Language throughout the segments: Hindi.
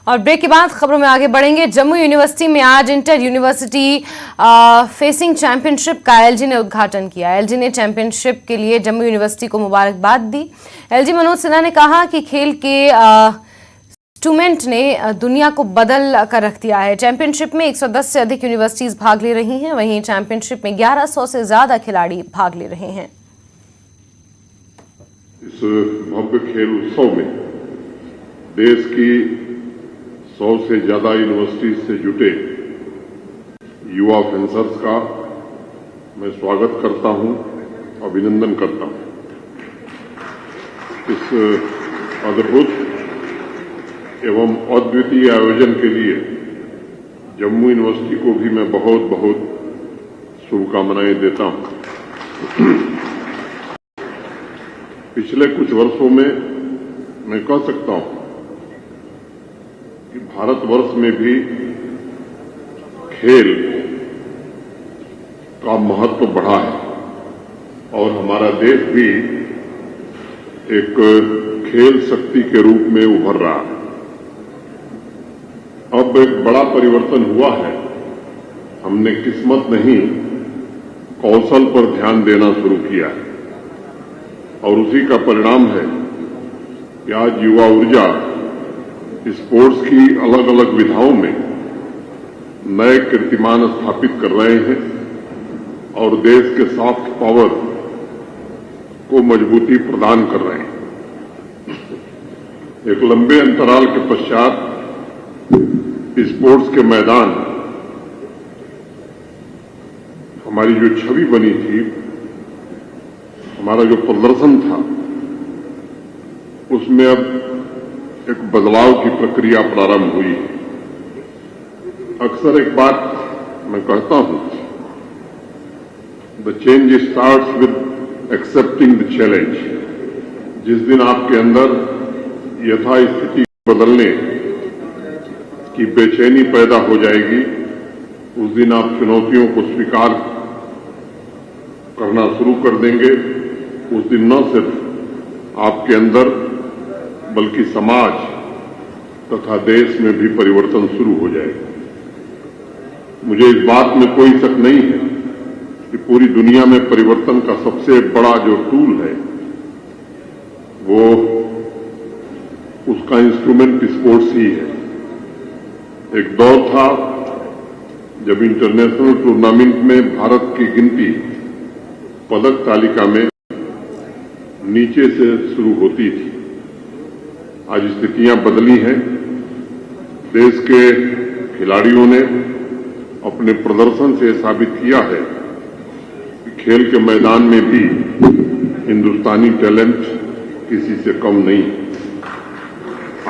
और ब्रेक के बाद खबरों में आगे बढ़ेंगे। जम्मू यूनिवर्सिटी में आज इंटर यूनिवर्सिटी फेसिंग चैंपियनशिप का एलजी ने उद्घाटन किया। एलजी ने चैंपियनशिप के लिए जम्मू यूनिवर्सिटी को मुबारकबाद दी। एलजी मनोज सिन्हा ने कहा कि खेल के इंस्ट्रूमेंट ने दुनिया को बदल कर रख दिया है। चैंपियनशिप में 110 से अधिक यूनिवर्सिटीज भाग ले रही हैं। वहीं चैंपियनशिप में 1100 से ज्यादा खिलाड़ी भाग ले रहे हैं। इस भव्य खेल उत्सव में देश की 100 से ज्यादा यूनिवर्सिटीज से जुटे युवा फेंसर्स का मैं स्वागत करता हूं, अभिनंदन करता हूं। इस अद्भुत एवं अद्वितीय आयोजन के लिए जम्मू यूनिवर्सिटी को भी मैं बहुत बहुत शुभकामनाएं देता हूं। पिछले कुछ वर्षों में मैं कह सकता हूं कि भारतवर्ष में भी खेल का महत्व बढ़ा है और हमारा देश भी एक खेल शक्ति के रूप में उभर रहा है। अब एक बड़ा परिवर्तन हुआ है। हमने किस्मत नहीं, कौशल पर ध्यान देना शुरू किया है और उसी का परिणाम है कि आज युवा ऊर्जा स्पोर्ट्स की अलग अलग विधाओं में नए कीर्तिमान स्थापित कर रहे हैं और देश के सॉफ्ट पावर को मजबूती प्रदान कर रहे हैं। एक लंबे अंतराल के पश्चात स्पोर्ट्स के मैदान हमारी जो छवि बनी थी, हमारा जो प्रदर्शन था, उसमें अब एक बदलाव की प्रक्रिया प्रारंभ हुई है। अक्सर एक बात मैं कहता हूं, the change starts with accepting the challenge. जिस दिन आपके अंदर यथास्थिति बदलने की बेचैनी पैदा हो जाएगी, उस दिन आप चुनौतियों को स्वीकार करना शुरू कर देंगे। उस दिन न सिर्फ आपके अंदर बल्कि समाज तथा देश में भी परिवर्तन शुरू हो जाएगा। मुझे इस बात में कोई शक नहीं है कि पूरी दुनिया में परिवर्तन का सबसे बड़ा जो टूल है वो उसका इंस्ट्रूमेंट स्पोर्ट्स ही है। एक दौर था जब इंटरनेशनल टूर्नामेंट में भारत की गिनती पदक तालिका में नीचे से शुरू होती थी। आज स्थितियां बदली हैं। देश के खिलाड़ियों ने अपने प्रदर्शन से साबित किया है कि खेल के मैदान में भी हिंदुस्तानी टैलेंट किसी से कम नहीं।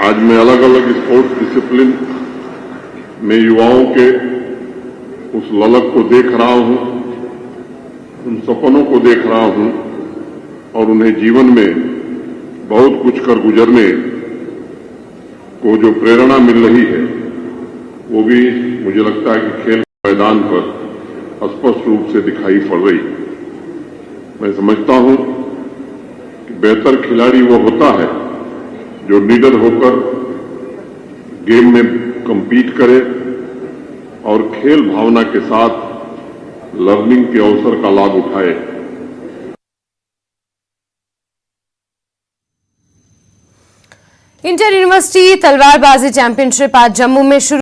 आज मैं अलग अलग स्पोर्ट्स डिसिप्लिन में युवाओं के उस ललक को देख रहा हूं, उन सपनों को देख रहा हूं और उन्हें जीवन में बहुत कुछ कर गुजरने को जो प्रेरणा मिल रही है, वो भी मुझे लगता है कि खेल मैदान पर स्पष्ट रूप से दिखाई पड़ रही। मैं समझता हूं कि बेहतर खिलाड़ी वो होता है जो लीडर होकर गेम में कंपीट करे और खेल भावना के साथ लर्निंग के अवसर का लाभ उठाए। इंटर यूनिवर्सिटी तलवारबाजी चैंपियनशिप आज जम्मू में शुरू